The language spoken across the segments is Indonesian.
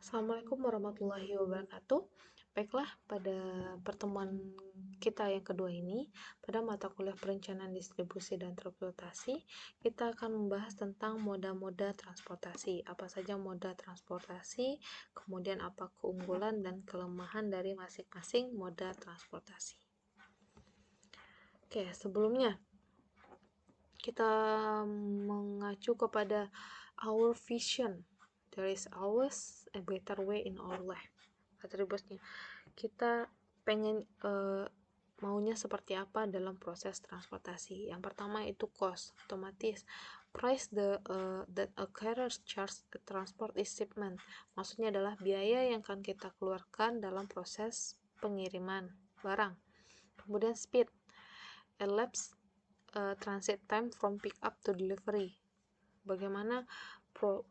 Assalamualaikum warahmatullahi wabarakatuh. Baiklah, pada pertemuan kita yang kedua ini, pada mata kuliah perencanaan distribusi dan transportasi, kita akan membahas tentang moda-moda transportasi. Apa saja moda transportasi, kemudian apa keunggulan dan kelemahan dari masing-masing moda transportasi. Oke, sebelumnya kita mengacu kepada our vision. There is always a better way in our life. Atributnya, kita pengen maunya seperti apa dalam proses transportasi. Yang pertama itu cost, otomatis price that a carrier charge the transport is shipment. Maksudnya adalah biaya yang akan kita keluarkan dalam proses pengiriman barang. Kemudian speed, elapsed transit time from pick up to delivery. Bagaimana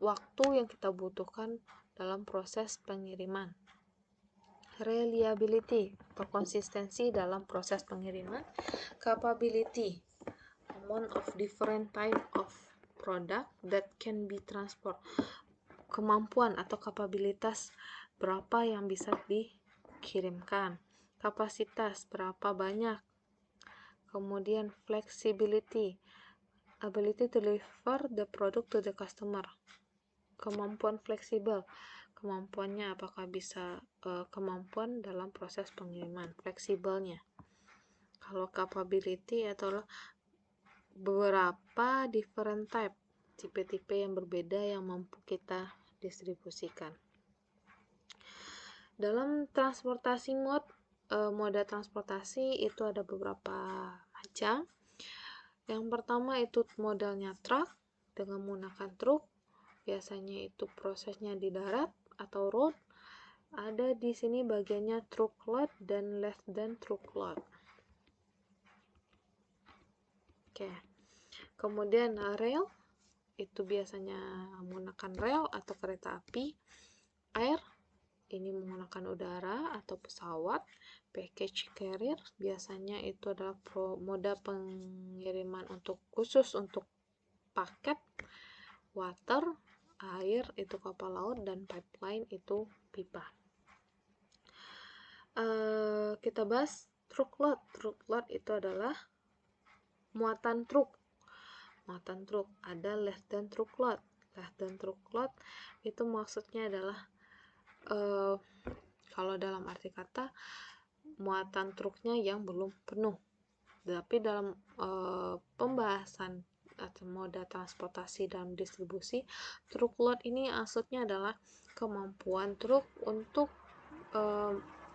waktu yang kita butuhkan dalam proses pengiriman. Reliability atau konsistensi dalam proses pengiriman. Capability, amount of different type of product that can be transport. Kemampuan atau kapabilitas berapa yang bisa dikirimkan. Kapasitas berapa banyak. Kemudian flexibility, ability to deliver the product to the customer. Kemampuan fleksibel, kemampuannya apakah bisa kemampuan dalam proses pengiriman, fleksibelnya. Kalau capability adalah beberapa different type, tipe-tipe yang berbeda yang mampu kita distribusikan. Dalam transportasi moda transportasi itu ada beberapa macam. Yang pertama itu modalnya truk dengan menggunakan truk. Biasanya itu prosesnya di darat atau road. Ada di sini bagiannya truckload dan less than truckload. Oke. Kemudian rail itu biasanya menggunakan rel atau kereta api. Air ini menggunakan udara atau pesawat. Package carrier biasanya itu adalah moda pengiriman khusus untuk paket. Water, air itu kapal laut, dan pipeline itu pipa. Kita bahas truckload. Truckload itu adalah muatan truk. Muatan truk. Ada less than truckload. Less than truckload itu maksudnya adalah kalau dalam arti kata muatan truknya yang belum penuh. Tapi dalam pembahasan atau moda transportasi dalam distribusi, truckload ini maksudnya adalah kemampuan truk untuk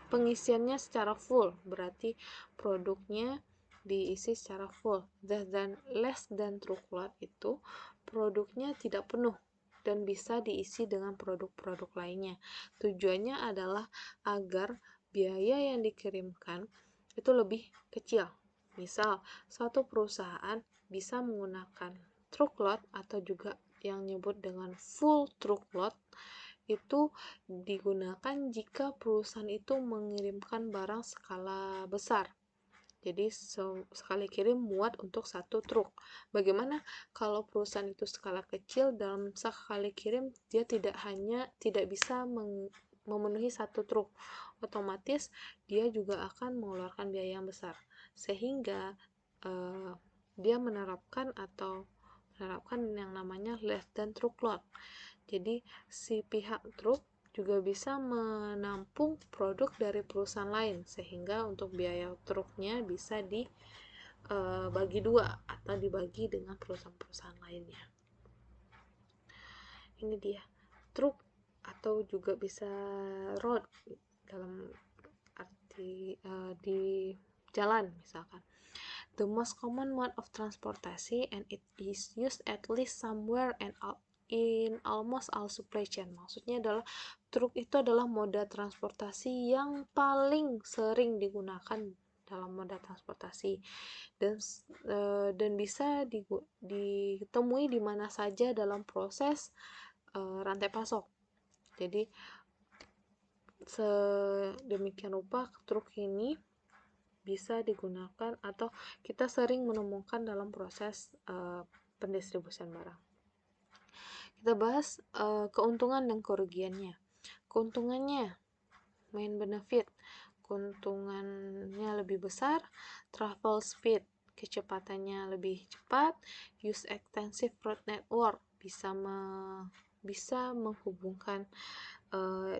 pengisiannya secara full, berarti produknya diisi secara full. Less than truckload itu produknya tidak penuh dan bisa diisi dengan produk-produk lainnya. Tujuannya adalah agar biaya yang dikirimkan itu lebih kecil. Misal, suatu perusahaan bisa menggunakan truckload atau juga yang nyebut dengan full truckload itu digunakan jika perusahaan itu mengirimkan barang skala besar. Jadi sekali kirim muat untuk satu truk. Bagaimana kalau perusahaan itu skala kecil, dalam sekali kirim dia tidak bisa memenuhi satu truk, otomatis dia juga akan mengeluarkan biaya yang besar, sehingga dia menerapkan yang namanya less than truckload. Jadi si pihak truk juga bisa menampung produk dari perusahaan lain, sehingga untuk biaya truknya bisa dibagi dua atau dibagi dengan perusahaan-perusahaan lainnya. Ini dia truk, atau juga bisa road dalam arti di jalan misalkan. The most common mode of transportation and it is used at least somewhere and in almost all supply chain. Maksudnya adalah truk itu adalah moda transportasi yang paling sering digunakan dalam moda transportasi dan bisa ditemui di mana saja dalam proses rantai pasok. Jadi sedemikian rupa truk ini bisa digunakan atau kita sering menemukan dalam proses pendistribusian barang. Kita bahas keuntungan dan kerugiannya. Keuntungannya, main benefit, keuntungannya lebih besar. Travel speed, kecepatannya lebih cepat. Use extensive road network, bisa menghubungkan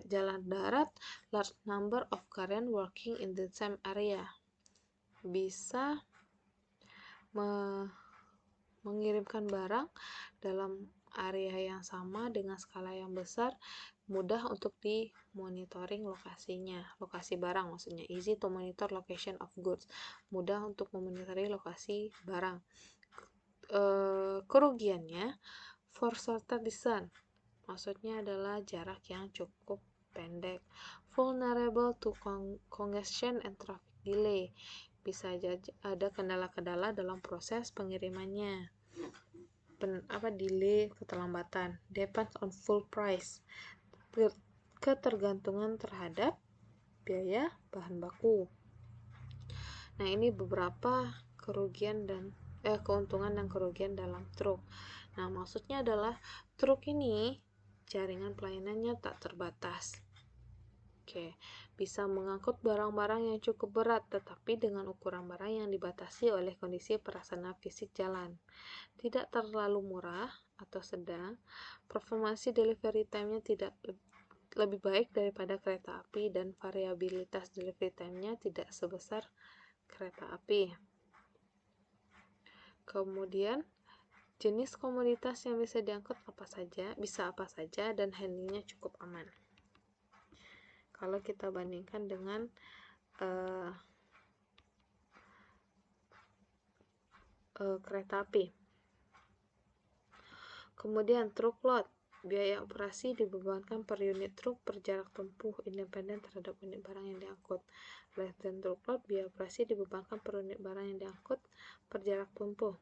jalan darat. Large number of current working in the same area, bisa mengirimkan barang dalam area yang sama dengan skala yang besar. Mudah untuk dimonitoring lokasinya, lokasi barang maksudnya. Easy to monitor location of goods, mudah untuk memonitoring lokasi barang. Kerugiannya, for shorter distance, maksudnya adalah jarak yang cukup pendek. Vulnerable to congestion and traffic delay, bisa ada kendala-kendala dalam proses pengirimannya. Delay, keterlambatan. Depends on full price, ketergantungan terhadap biaya bahan baku. Nah, ini beberapa keuntungan dan kerugian dalam truk. Nah, maksudnya adalah truk ini jaringan pelayanannya tak terbatas. Bisa mengangkut barang-barang yang cukup berat, tetapi dengan ukuran barang yang dibatasi oleh kondisi prasarana fisik jalan. Tidak terlalu murah atau sedang. Performasi delivery time-nya tidak lebih baik daripada kereta api, dan variabilitas delivery time-nya tidak sebesar kereta api. Kemudian, jenis komoditas yang bisa diangkut bisa apa saja, dan handlingnya cukup aman. Kalau kita bandingkan dengan kereta api. Kemudian truk load, biaya operasi dibebankan per unit truk per jarak tempuh independen terhadap unit barang yang diangkut. Less than truk load, biaya operasi dibebankan per unit barang yang diangkut per jarak tempuh.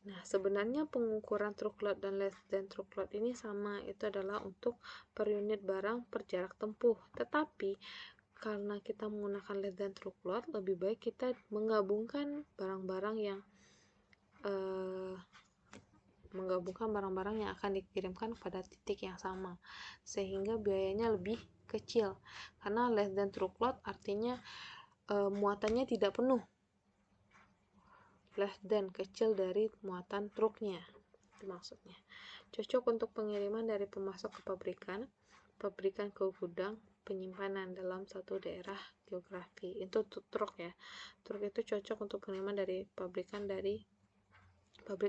Nah, sebenarnya pengukuran truk load dan less than truk load ini sama, itu adalah untuk per unit barang per jarak tempuh. Tetapi karena kita menggunakan less than truk load, lebih baik kita menggabungkan barang-barang yang akan dikirimkan pada titik yang sama, sehingga biayanya lebih kecil. Karena less than truk load artinya muatannya tidak penuh, less than kecil dari muatan truknya, itu maksudnya. Cocok untuk pengiriman dari pemasok ke pabrikan ke gudang, penyimpanan dalam satu daerah geografi. Itu truk ya. Truk itu cocok untuk pengiriman dari pabrik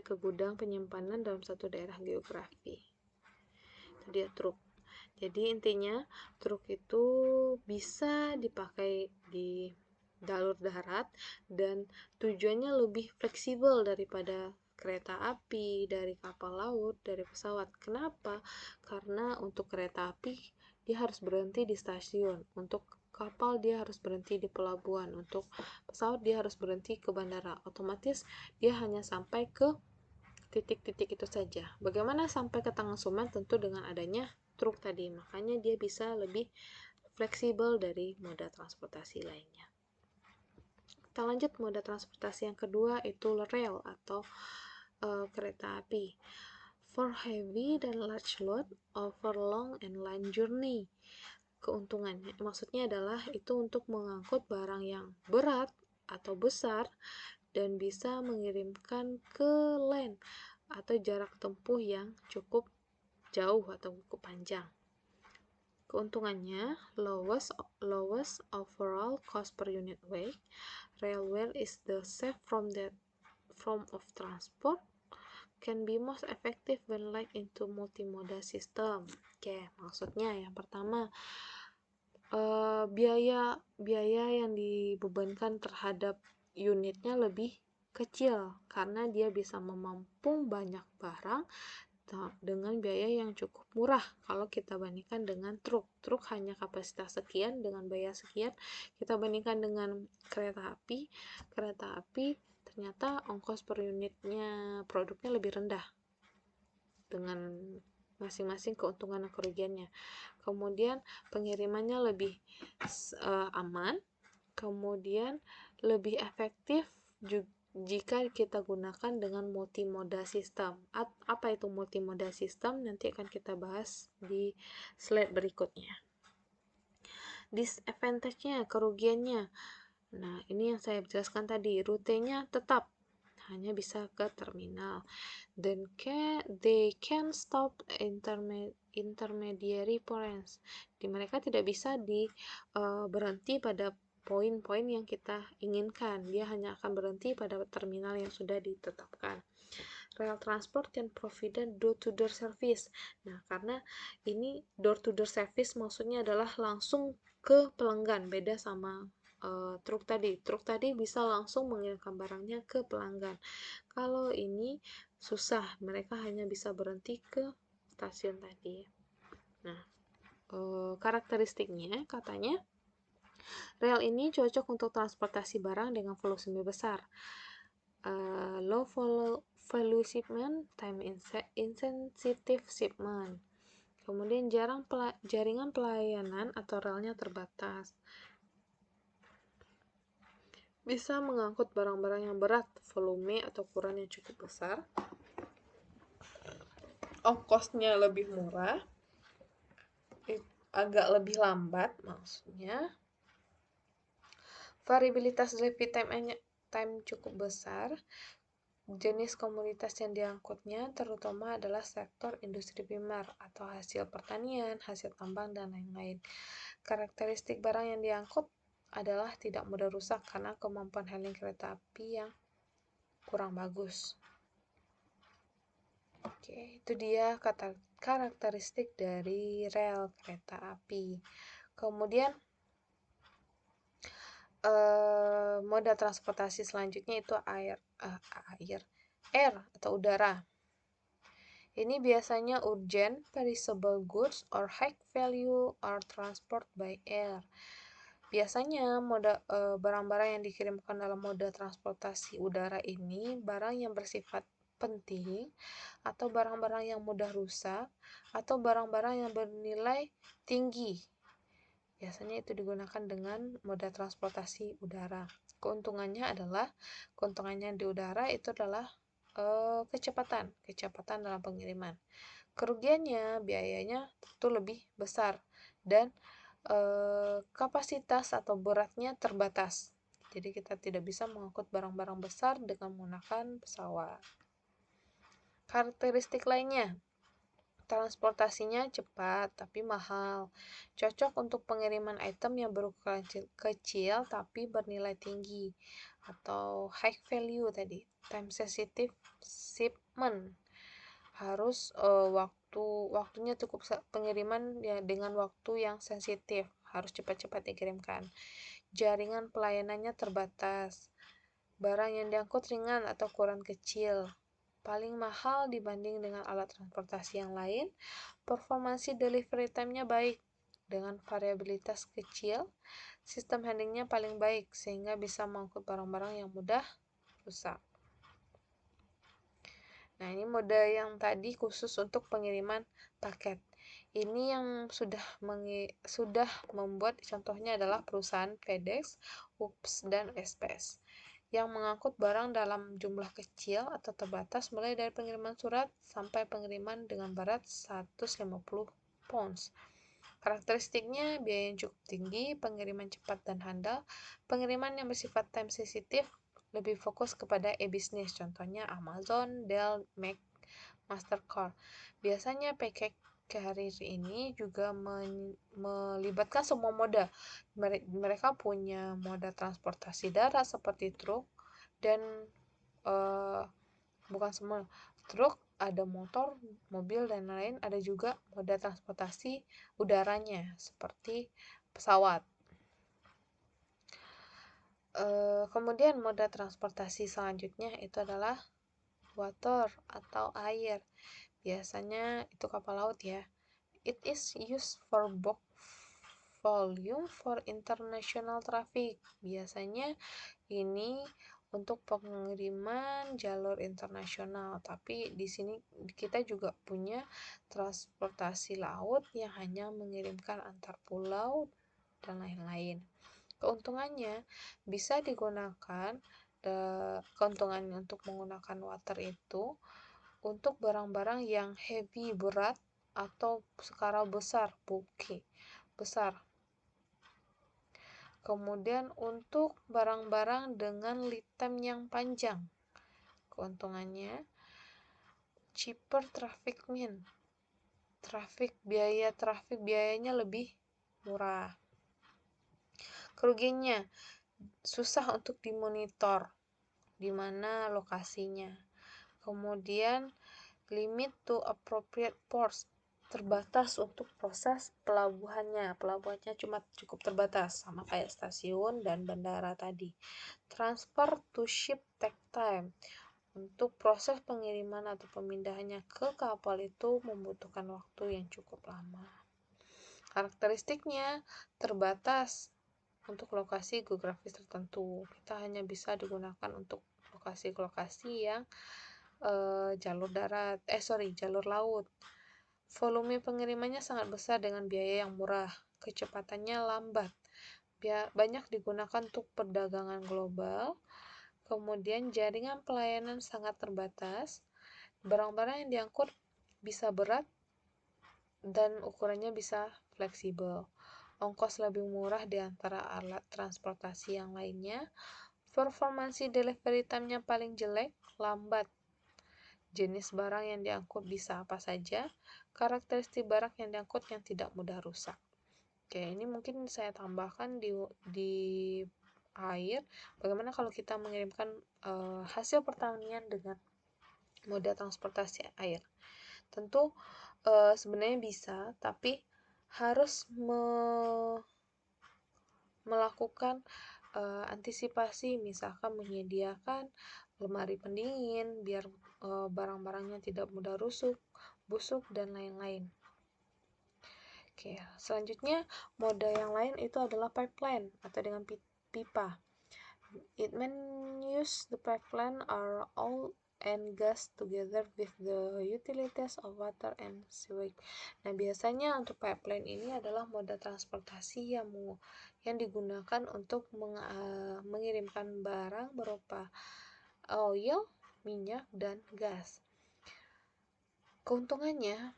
ke gudang, penyimpanan dalam satu daerah geografi. Itu dia truk. Jadi intinya truk itu bisa dipakai di jalur darat dan tujuannya lebih fleksibel daripada kereta api, dari kapal laut, dari pesawat. Kenapa? Karena untuk kereta api dia harus berhenti di stasiun, untuk kapal dia harus berhenti di pelabuhan, untuk pesawat dia harus berhenti ke bandara. Otomatis dia hanya sampai ke titik-titik itu saja. Bagaimana sampai ke Tangersuman? Tentu dengan adanya truk tadi, makanya dia bisa lebih fleksibel dari moda transportasi lainnya. Kita lanjut moda transportasi yang kedua, itu rail atau kereta api. For heavy dan large load over long and line journey. Keuntungannya, maksudnya adalah itu untuk mengangkut barang yang berat atau besar dan bisa mengirimkan ke land atau jarak tempuh yang cukup jauh atau cukup panjang. Keuntungannya, lowest overall cost per unit weight. Railway is the safe from that form of transport, can be most effective when linked into multimodal system. Maksudnya yang pertama, biaya yang dibebankan terhadap unitnya lebih kecil karena dia bisa menampung banyak barang dengan biaya yang cukup murah kalau kita bandingkan dengan truk. Truk hanya kapasitas sekian dengan biaya sekian. Kita bandingkan dengan kereta api ternyata ongkos per unitnya produknya lebih rendah dengan masing-masing keuntungan dan kerugiannya. Kemudian pengirimannya lebih aman, kemudian lebih efektif jika kita gunakan dengan multimoda system. Apa itu multimoda system? Nanti akan kita bahas di slide berikutnya. Disadvantage-nya, kerugiannya. Nah, ini yang saya jelaskan tadi, rutenya tetap hanya bisa ke terminal. Then they can stop intermediary points. Di mereka tidak bisa berhenti pada poin-poin yang kita inginkan. Dia hanya akan berhenti pada terminal yang sudah ditetapkan. Rail transport can provide door-to-door service. Nah, karena ini door-to-door service maksudnya adalah langsung ke pelanggan, beda sama truk tadi. Truk tadi bisa langsung mengirimkan barangnya ke pelanggan. Kalau ini susah, mereka hanya bisa berhenti ke stasiun tadi. Nah, karakteristiknya katanya rel ini cocok untuk transportasi barang dengan volume besar. Low value shipment, time insensitive shipment. Kemudian jaringan pelayanan atau relnya terbatas. Bisa mengangkut barang-barang yang berat, volume atau ukuran yang cukup besar. Ongkosnya lebih murah, agak lebih lambat maksudnya. Variabilitas delivery time cukup besar. Jenis komoditas yang diangkutnya terutama adalah sektor industri primer atau hasil pertanian, hasil tambang, dan lain-lain. Karakteristik barang yang diangkut adalah tidak mudah rusak karena kemampuan handling kereta api yang kurang bagus. Oke, itu dia karakteristik dari rel kereta api. Kemudian moda transportasi selanjutnya itu air atau udara. Ini biasanya urgent, perishable goods, or high value are transport by air. Biasanya barang-barang yang dikirimkan dalam moda transportasi udara ini barang yang bersifat penting, atau barang-barang yang mudah rusak, atau barang-barang yang bernilai tinggi. Biasanya itu digunakan dengan moda transportasi udara. Keuntungannya di udara itu adalah kecepatan dalam pengiriman. Kerugiannya, biayanya tentu lebih besar, dan kapasitas atau beratnya terbatas. Jadi kita tidak bisa mengangkut barang-barang besar dengan menggunakan pesawat. Karakteristik lainnya, transportasinya cepat tapi mahal. Cocok untuk pengiriman item yang berukuran kecil tapi bernilai tinggi atau high value tadi. Time sensitive shipment. Harus waktunya cukup, pengiriman ya dengan waktu yang sensitif, harus cepat-cepat dikirimkan. Jaringan pelayanannya terbatas. Barang yang diangkut ringan atau ukuran kecil. Paling mahal dibanding dengan alat transportasi yang lain. Performansi delivery time-nya baik dengan variabilitas kecil. Sistem handlingnya paling baik sehingga bisa mengangkut barang-barang yang mudah rusak. Nah, ini mode yang tadi khusus untuk pengiriman paket. Ini yang sudah membuat, contohnya adalah perusahaan FedEx, UPS, dan SPS, yang mengangkut barang dalam jumlah kecil atau terbatas mulai dari pengiriman surat sampai pengiriman dengan berat 150 pounds. Karakteristiknya biaya yang cukup tinggi, pengiriman cepat dan handal, pengiriman yang bersifat time sensitif, lebih fokus kepada e-business, contohnya Amazon, Dell, Mac, Mastercard. Biasanya package carrier ini juga melibatkan semua moda. Mereka punya moda transportasi darat seperti truk, dan bukan semua truk, ada motor, mobil, dan lain. Ada juga moda transportasi udaranya seperti pesawat. Kemudian moda transportasi selanjutnya itu adalah water atau air. Biasanya itu kapal laut ya. It is used for bulk volume for international traffic. Biasanya ini untuk pengiriman jalur internasional, tapi di sini kita juga punya transportasi laut yang hanya mengirimkan antar pulau dan lain-lain. Keuntungannya bisa digunakan keuntungannya untuk menggunakan water itu untuk barang-barang yang heavy, berat, atau skala besar, bulky, besar. Kemudian untuk barang-barang dengan lead time yang panjang, keuntungannya cheaper traffic mean, biayanya lebih murah. Kerugiannya susah untuk dimonitor di mana lokasinya. Kemudian limit to appropriate ports, terbatas untuk proses pelabuhannya cuma cukup terbatas, sama kayak stasiun dan bandara tadi. Transfer to ship take time, untuk proses pengiriman atau pemindahannya ke kapal itu membutuhkan waktu yang cukup lama. Karakteristiknya terbatas untuk lokasi geografis tertentu, kita hanya bisa digunakan untuk lokasi-lokasi yang jalur laut. Volume pengirimannya sangat besar dengan biaya yang murah, kecepatannya lambat, banyak digunakan untuk perdagangan global. Kemudian jaringan pelayanan sangat terbatas, barang-barang yang diangkut bisa berat dan ukurannya bisa fleksibel. Ongkos lebih murah di antara alat transportasi yang lainnya. Performansi delivery time-nya paling jelek, lambat. Jenis barang yang diangkut bisa apa saja, karakteristik barang yang diangkut yang tidak mudah rusak. Oke, ini mungkin saya tambahkan di air. Bagaimana kalau kita mengirimkan hasil pertanian dengan moda transportasi air? Tentu sebenarnya bisa, tapi harus melakukan antisipasi, misalkan menyediakan lemari pendingin biar barang-barangnya tidak mudah busuk dan lain-lain. Oke, selanjutnya moda yang lain itu adalah pipeline atau dengan pipa. It means use the pipeline are all and gas together with the utilities of water and sewage. Nah, biasanya untuk pipeline ini adalah moda transportasi yang digunakan untuk mengirimkan barang berupa oil, minyak, dan gas. Keuntungannya,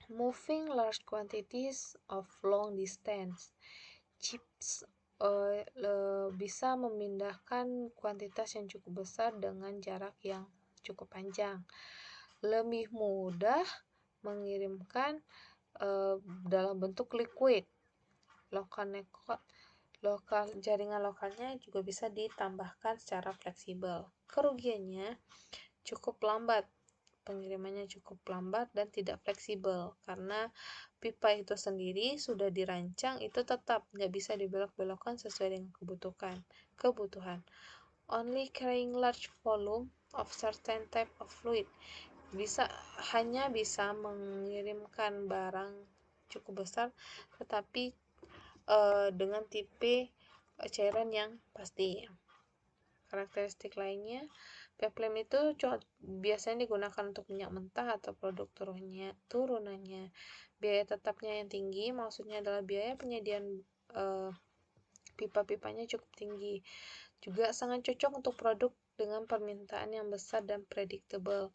moving large quantities of long distance, chips bisa memindahkan kuantitas yang cukup besar dengan jarak yang cukup panjang. Lebih mudah mengirimkan dalam bentuk liquid. Jaringan lokalnya juga bisa ditambahkan secara fleksibel. Kerugiannya cukup lambat. Pengirimannya cukup lambat dan tidak fleksibel karena pipa itu sendiri sudah dirancang itu tetap nggak bisa dibelok-belokkan sesuai dengan kebutuhan. Only carrying large volume of certain type of fluid, hanya bisa mengirimkan barang cukup besar tetapi dengan tipe cairan yang pasti. Karakteristik lainnya, pipeline itu biasanya digunakan untuk minyak mentah atau produk turunannya. Biaya tetapnya yang tinggi, maksudnya adalah biaya penyediaan pipa-pipanya cukup tinggi. Juga sangat cocok untuk produk dengan permintaan yang besar dan predictable.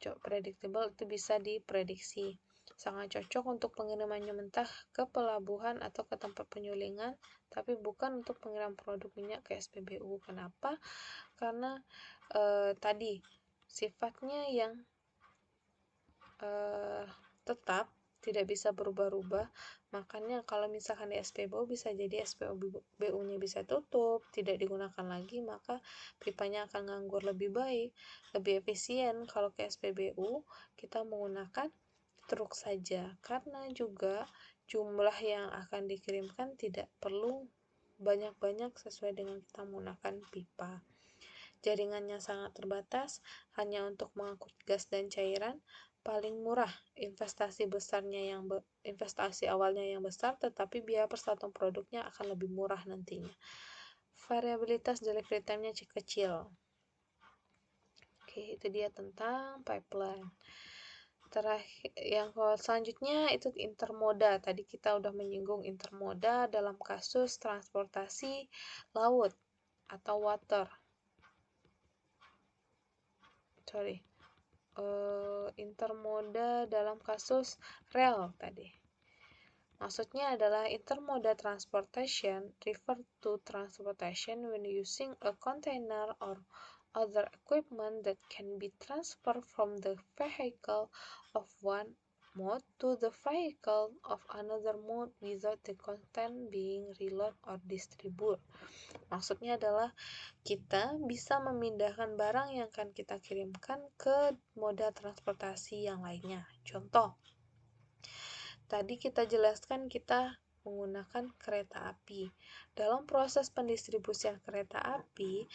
Predictable itu bisa diprediksi. Sangat cocok untuk pengirimannya mentah ke pelabuhan atau ke tempat penyulingan, tapi bukan untuk pengiriman produk minyak ke SPBU. Kenapa? Karena tadi sifatnya yang tetap, tidak bisa berubah-ubah. Makanya kalau misalkan di SPBU bisa jadi SPBU-nya bisa tutup, tidak digunakan lagi, maka pipanya akan nganggur lebih baik, lebih efisien. Kalau ke SPBU kita menggunakan truk saja, karena juga jumlah yang akan dikirimkan tidak perlu banyak-banyak sesuai dengan kita menggunakan pipa. Jaringannya sangat terbatas, hanya untuk mengangkut gas dan cairan. Paling murah, investasi awalnya yang besar, tetapi biaya persatuan produknya akan lebih murah nantinya. Variabilitas delivery time-nya kecil. Oke, itu dia tentang pipeline. Selanjutnya itu intermoda. Tadi kita udah menyinggung intermoda dalam kasus transportasi laut. atau water. Intermoda dalam kasus rel tadi. Maksudnya adalah intermodal transportation refer to transportation when using a container or other equipment that can be transferred from the vehicle of one mode to the vehicle of another mode without the content being reload or distributed. Maksudnya adalah kita bisa memindahkan barang yang akan kita kirimkan ke moda transportasi yang lainnya. Contoh, tadi kita jelaskan kita menggunakan kereta api. Dalam proses pendistribusian kereta api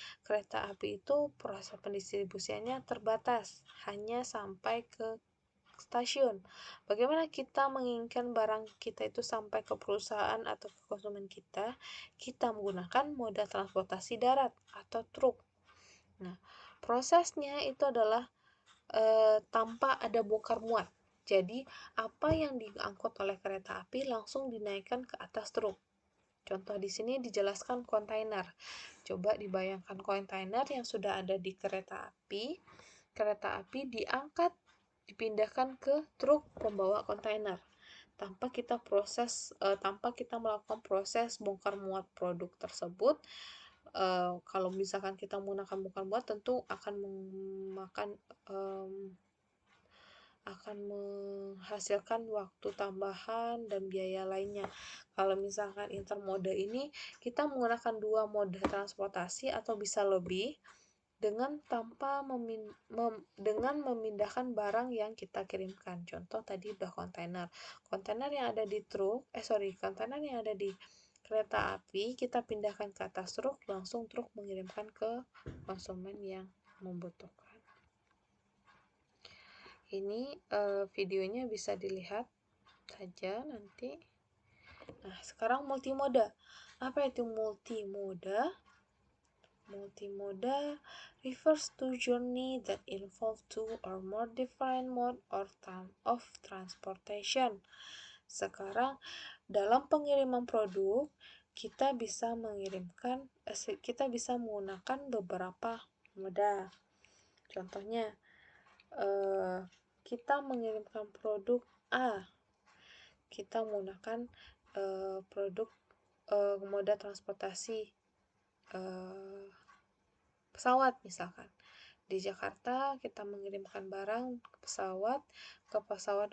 itu proses pendistribusiannya terbatas, hanya sampai ke stasiun. Bagaimana kita menginginkan barang kita itu sampai ke perusahaan atau ke konsumen kita? Kita menggunakan moda transportasi darat atau truk. Nah, prosesnya itu adalah tanpa ada bongkar muat. Jadi, apa yang diangkut oleh kereta api langsung dinaikkan ke atas truk. Contoh di sini dijelaskan kontainer. Coba dibayangkan kontainer yang sudah ada di kereta api. Kereta api diangkat, dipindahkan ke truk pembawa kontainer. Tanpa kita melakukan proses bongkar muat produk tersebut. Kalau misalkan kita menggunakan bongkar muat, tentu akan menghasilkan waktu tambahan dan biaya lainnya. Kalau misalkan intermoda ini kita menggunakan dua moda transportasi atau bisa lebih dengan memindahkan barang yang kita kirimkan. Contoh tadi udah kontainer. Kontainer yang ada di kereta api kita pindahkan ke atas truk, langsung truk mengirimkan ke konsumen yang membutuhkan. Ini videonya bisa dilihat saja nanti. Nah, sekarang multimoda. Apa itu multimoda? Multimoda refers to journey that involve two or more different mode or of transportation. Sekarang dalam pengiriman produk kita bisa menggunakan beberapa moda. Contohnya kita mengirimkan produk A, kita menggunakan moda transportasi pesawat misalkan. Di Jakarta kita mengirimkan barang ke pesawat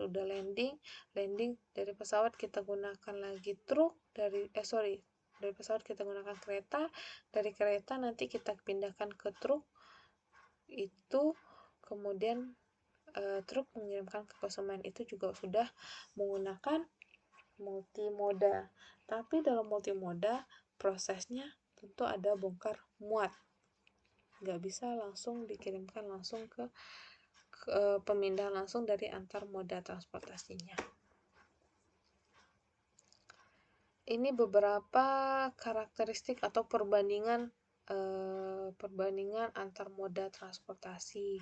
udah landing, dari pesawat kita gunakan lagi truk, dari pesawat kita gunakan kereta, dari kereta nanti kita pindahkan ke truk, itu kemudian truk mengirimkan ke konsumen. Itu juga sudah menggunakan multimoda. Tapi dalam multimoda prosesnya tentu ada bongkar muat, nggak bisa langsung dikirimkan langsung ke pemindahan langsung dari antar moda transportasinya. Ini beberapa karakteristik atau perbandingan antar moda transportasi.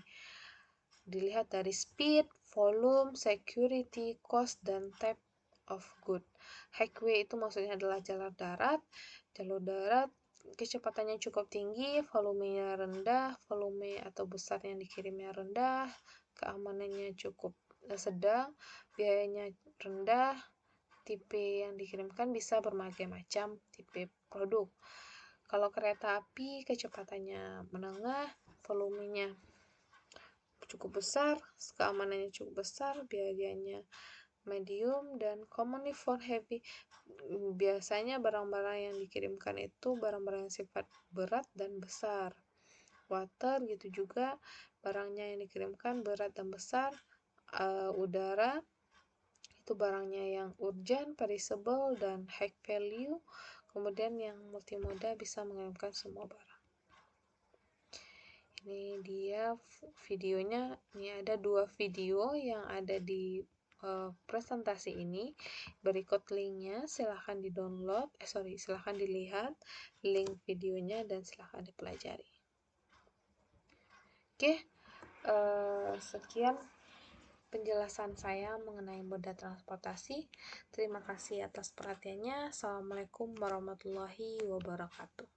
Dilihat dari speed, volume, security, cost, dan type of good. Highway itu maksudnya adalah jalur darat kecepatannya cukup tinggi, volumenya rendah, volume atau besar yang dikirimnya rendah, keamanannya cukup sedang, biayanya rendah, tipe yang dikirimkan bisa berbagai macam tipe produk. Kalau kereta api kecepatannya menengah, volumenya cukup besar, keamanannya cukup besar, biayanya medium, dan commonly for heavy. Biasanya barang-barang yang dikirimkan itu barang-barang yang sifat berat dan besar. Water gitu juga, barangnya yang dikirimkan berat dan besar. Udara itu barangnya yang urgent, perishable, dan high value. Kemudian yang multimoda bisa mengirimkan semua barang. Ini dia videonya. Ini ada 2 video yang ada di presentasi ini. Berikut linknya, silahkan silahkan dilihat link videonya dan silahkan dipelajari. Oke, sekian penjelasan saya mengenai moda transportasi. Terima kasih atas perhatiannya. Assalamualaikum warahmatullahi wabarakatuh.